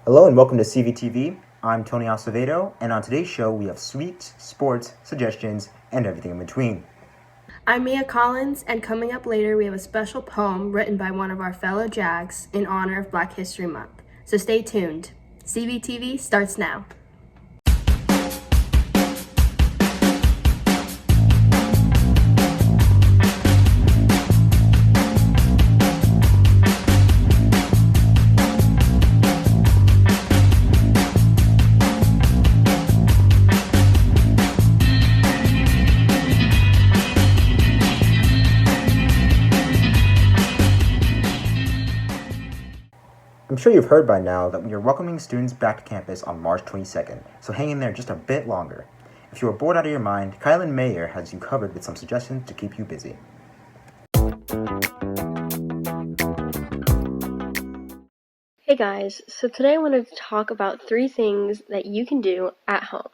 Hello and welcome to CVTV. I'm Tony Acevedo, and on today's show we have sweets, sports, suggestions, and everything in between. I'm Mia Collins, and coming up later we have a special poem written by one of our fellow Jags in honor of Black History Month. So stay tuned. CVTV starts now. I'm sure you've heard by now that we are welcoming students back to campus on March 22nd, so hang in there just a bit longer. If you are bored out of your mind, Kylan Mayer has you covered with some suggestions to keep you busy. Hey guys, so today I wanted to talk about 3 things that you can do at home.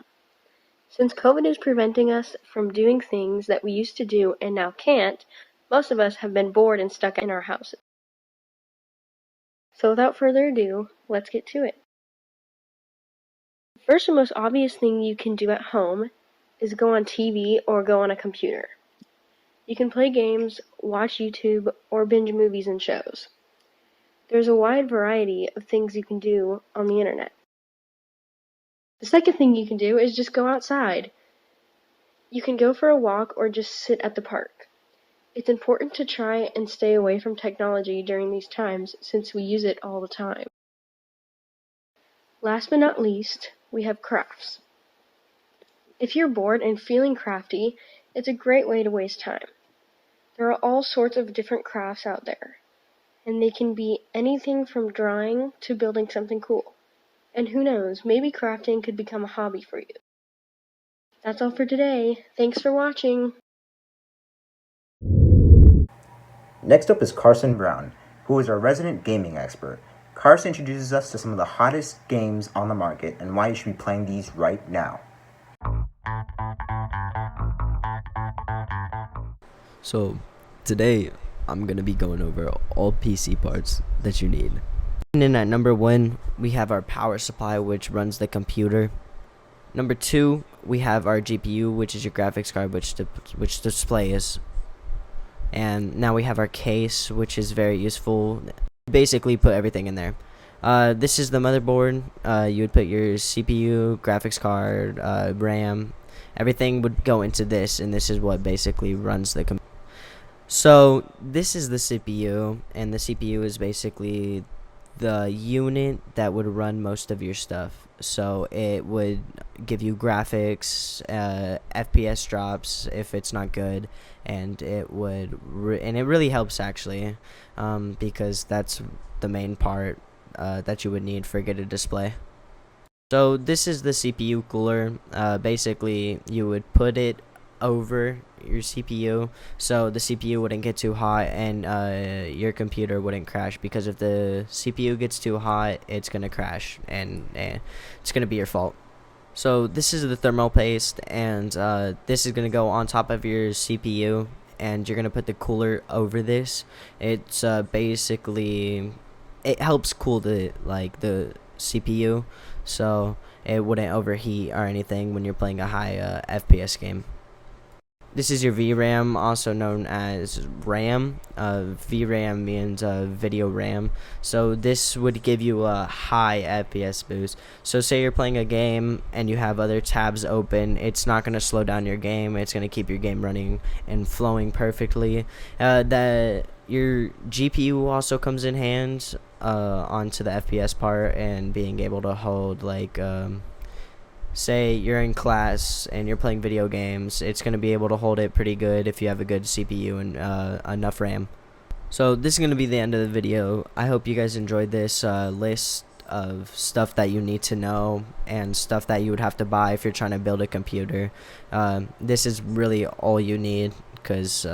Since COVID is preventing us from doing things that we used to do and now can't, most of us have been bored and stuck in our houses. So without further ado, let's get to it. The first and most obvious thing you can do at home is go on TV or go on a computer. You can play games, watch YouTube, or binge movies and shows. There's a wide variety of things you can do on the internet. The second thing you can do is just go outside. You can go for a walk or just sit at the park. It's important to try and stay away from technology during these times since we use it all the time. Last but not least, we have crafts. If you're bored and feeling crafty, it's a great way to waste time. There are all sorts of different crafts out there, and they can be anything from drawing to building something cool. And who knows, maybe crafting could become a hobby for you. That's all for today. Thanks for watching. Next up is Carson Brown, who is our resident gaming expert. Carson introduces us to some of the hottest games on the market and why you should be playing these right now. So today I'm going to be going over all PC parts that you need. And then at number 1, we have our power supply, which runs the computer. Number 2, we have our GPU, which is your graphics card, which display is. And now we have our case, which is very useful. Basically put everything in there. This is the motherboard. You would put your CPU, graphics card, RAM. Everything would go into this, and this is what basically runs the computer. So this is the CPU, and the CPU is basically the unit that would run most of your stuff. So it would give you graphics, FPS drops if it's not good, and it would and it really helps actually, because that's the main part that you would need for a good display. So this is the CPU cooler. Basically you would put it over your CPU so the CPU wouldn't get too hot and your computer wouldn't crash, because if the CPU gets too hot, it's gonna crash and it's gonna be your fault. So this is the thermal paste, and this is gonna go on top of your CPU, and you're gonna put the cooler over this. It's basically, it helps cool the CPU, so it wouldn't overheat or anything when you're playing a high FPS game. This is your VRAM, also known as RAM. VRAM means video RAM. So this would give you a high FPS boost. So say you're playing a game and you have other tabs open, it's not going to slow down your game. It's going to keep your game running and flowing perfectly. Your GPU also comes in hands onto the FPS part, and being able to hold say you're in class and you're playing video games, it's going to be able to hold it pretty good if you have a good CPU and enough RAM. So this is going to be the end of the video. I hope you guys enjoyed this list of stuff that you need to know and stuff that you would have to buy if you're trying to build a computer. This is really all you need, because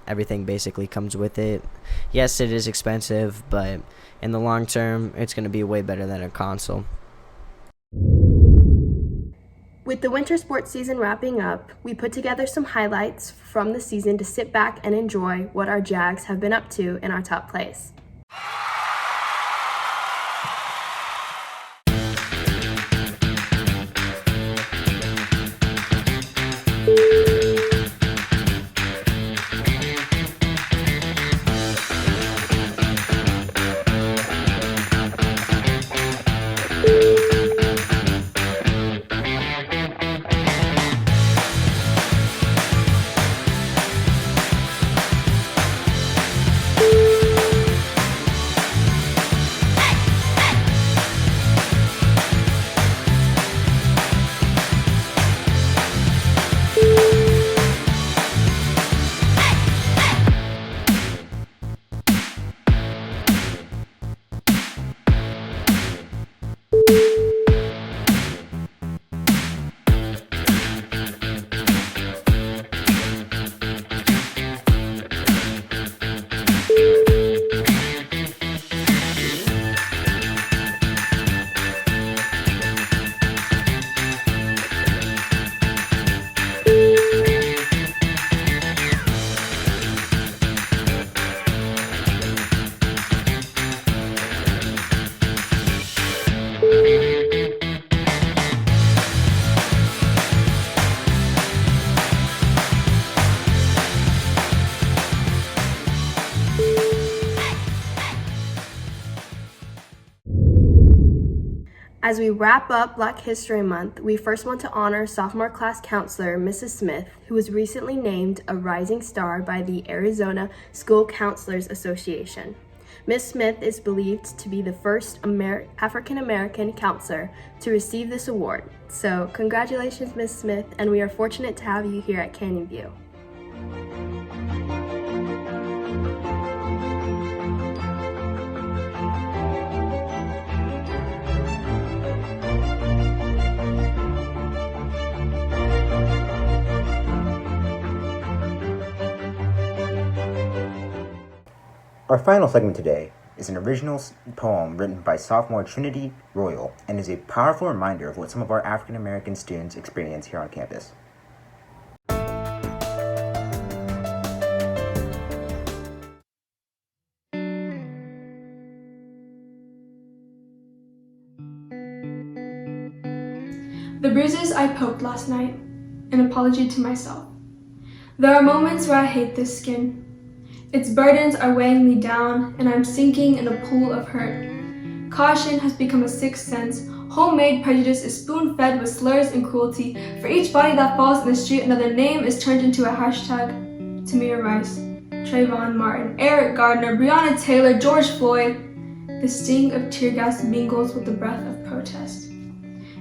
everything basically comes with it. Yes, it is expensive, but in the long term, it's going to be way better than a console. With the winter sports season wrapping up, we put together some highlights from the season to sit back and enjoy what our Jags have been up to in our top plays. As we wrap up Black History Month, we first want to honor sophomore class counselor Mrs. Smith, who was recently named a Rising Star by the Arizona School Counselors Association. Ms. Smith is believed to be the first African-American counselor to receive this award. So congratulations, Ms. Smith, and we are fortunate to have you here at Canyon View. Our final segment today is an original poem written by sophomore Trinity Royal and is a powerful reminder of what some of our African American students experience here on campus. The bruises I poked last night, an apology to myself. There are moments where I hate this skin. Its burdens are weighing me down, and I'm sinking in a pool of hurt. Caution has become a sixth sense. Homemade prejudice is spoon-fed with slurs and cruelty. For each body that falls in the street, another name is turned into a hashtag. Tamir Rice, Trayvon Martin, Eric Gardner, Breonna Taylor, George Floyd. The sting of tear gas mingles with the breath of protest.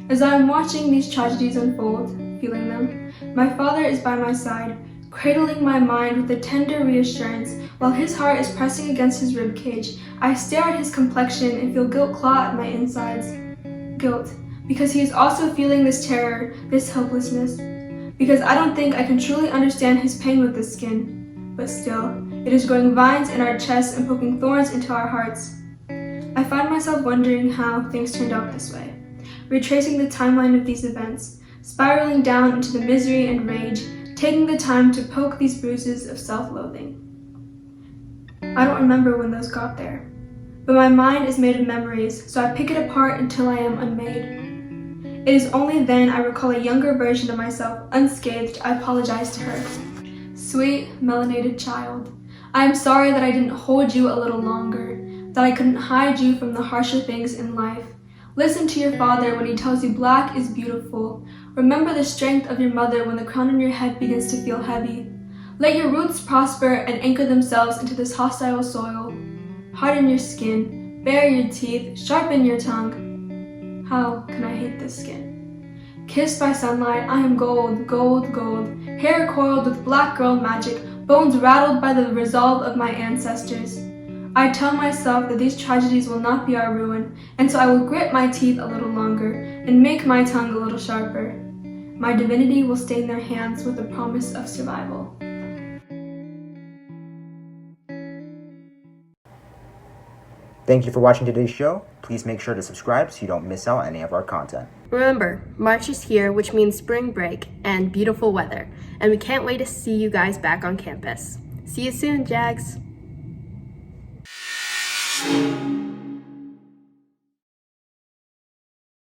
As I am watching these tragedies unfold, feeling them, my father is by my side, cradling my mind with a tender reassurance while his heart is pressing against his ribcage. I stare at his complexion and feel guilt claw at my insides. Guilt, because he is also feeling this terror, this helplessness. Because I don't think I can truly understand his pain with this skin. But still, it is growing vines in our chests and poking thorns into our hearts. I find myself wondering how things turned out this way, retracing the timeline of these events, spiraling down into the misery and rage, taking the time to poke these bruises of self-loathing. I don't remember when those got there, but my mind is made of memories, so I pick it apart until I am unmade. It is only then I recall a younger version of myself, unscathed. I apologize to her. Sweet, melanated child, I am sorry that I didn't hold you a little longer, that I couldn't hide you from the harsher things in life. Listen to your father when he tells you black is beautiful. Remember the strength of your mother when the crown on your head begins to feel heavy. Let your roots prosper and anchor themselves into this hostile soil. Harden your skin, bare your teeth, sharpen your tongue. How can I hate this skin? Kissed by sunlight, I am gold, gold, gold. Hair coiled with black girl magic, bones rattled by the resolve of my ancestors. I tell myself that these tragedies will not be our ruin, and so I will grit my teeth a little longer and make my tongue a little sharper. My divinity will stain their hands with the promise of survival. Thank you for watching today's show. Please make sure to subscribe so you don't miss out on any of our content. Remember, March is here, which means spring break and beautiful weather, and we can't wait to see you guys back on campus. See you soon, Jags!